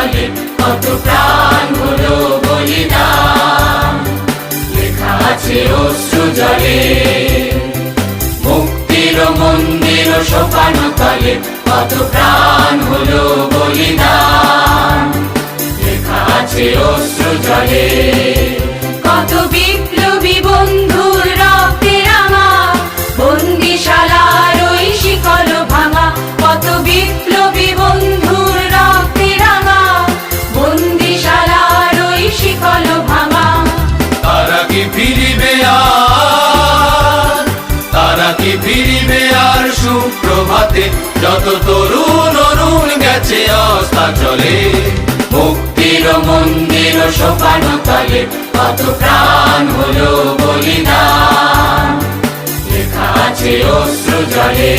তলে কত প্রাণ হলো বলিদান, লেখা আছে অশ্রু জলে। মুক্তির মন্দির সোপানো তলে কত প্রাণ হলো বলিদান, লেখা আছে অশ্রু জলে। কত বিপ্লবী বন্ধুর রক্তে রাঙা বন্দিশালার ওই শিকল ভাঙা, কত বিপ্লবী বন্ধুর রক্তে রাঙা বন্দিশালার ওই শিকল ভাঙা। তারা কি ফিরিবে আর, তারা কি ফিরিবে আর সুপ্রভাতে, যত তরুণ অরুণ গেছে অস্তাচলে। মুক্তির মন্দির সোপানো তলে কত প্রাণ হলো বলিদান, লেখা আছে অশ্রু জলে।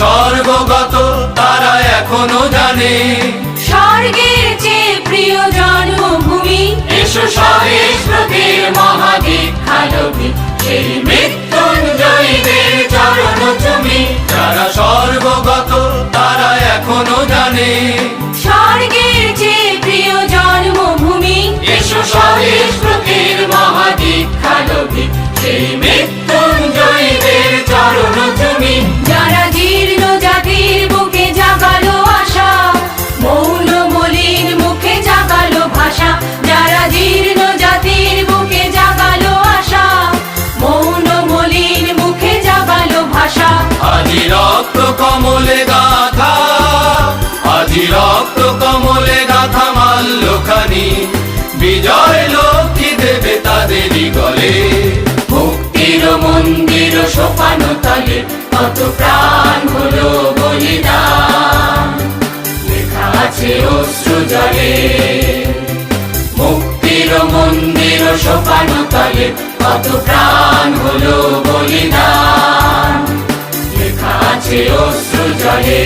স্বর্গগত তারা এখনো জানে স্বর্গের চেয়ে প্রিয় জন্মভূমি। এসো স্বদেশ ব্রতের মহাদীক্ষালোভী, সেই মৃত্যুঞ্জয়ীদের চরণ চুমি। যারা স্বর্গগত তারা এখনো জানে স্বর্গের চেয়ে প্রিয় জন্মভূমি। এসো স্বদেশ ব্রতের মহাদীক্ষালোভী, সেই মৃত্যুঞ্জয়ীদের চরণ চুমি। যারা জীর্ণ জাতির বুকে জাগালো আশা, মৌন মলিন মুখে জাগালো ভাষা। যারা জীর্ণ জাতির বুকে জাগালো আশা, মৌন মলিন মুখে জাগালো ভাষা। আজি রক্ত কমলে গাথা, আজি রক্ত কমলে গাথা মাল্যখানি, বিজয় লক্ষ্মী দেবে তাদেরই গলে। মুক্তির মন্দির সোপানো তলে কত প্রাণ হলো বলিদান, লেখা আছে অশ্রু জলে। মুক্তির মন্দির সোপানো তলে কত প্রাণ হলো বলিদান, লেখা আছে অশ্রু জলে।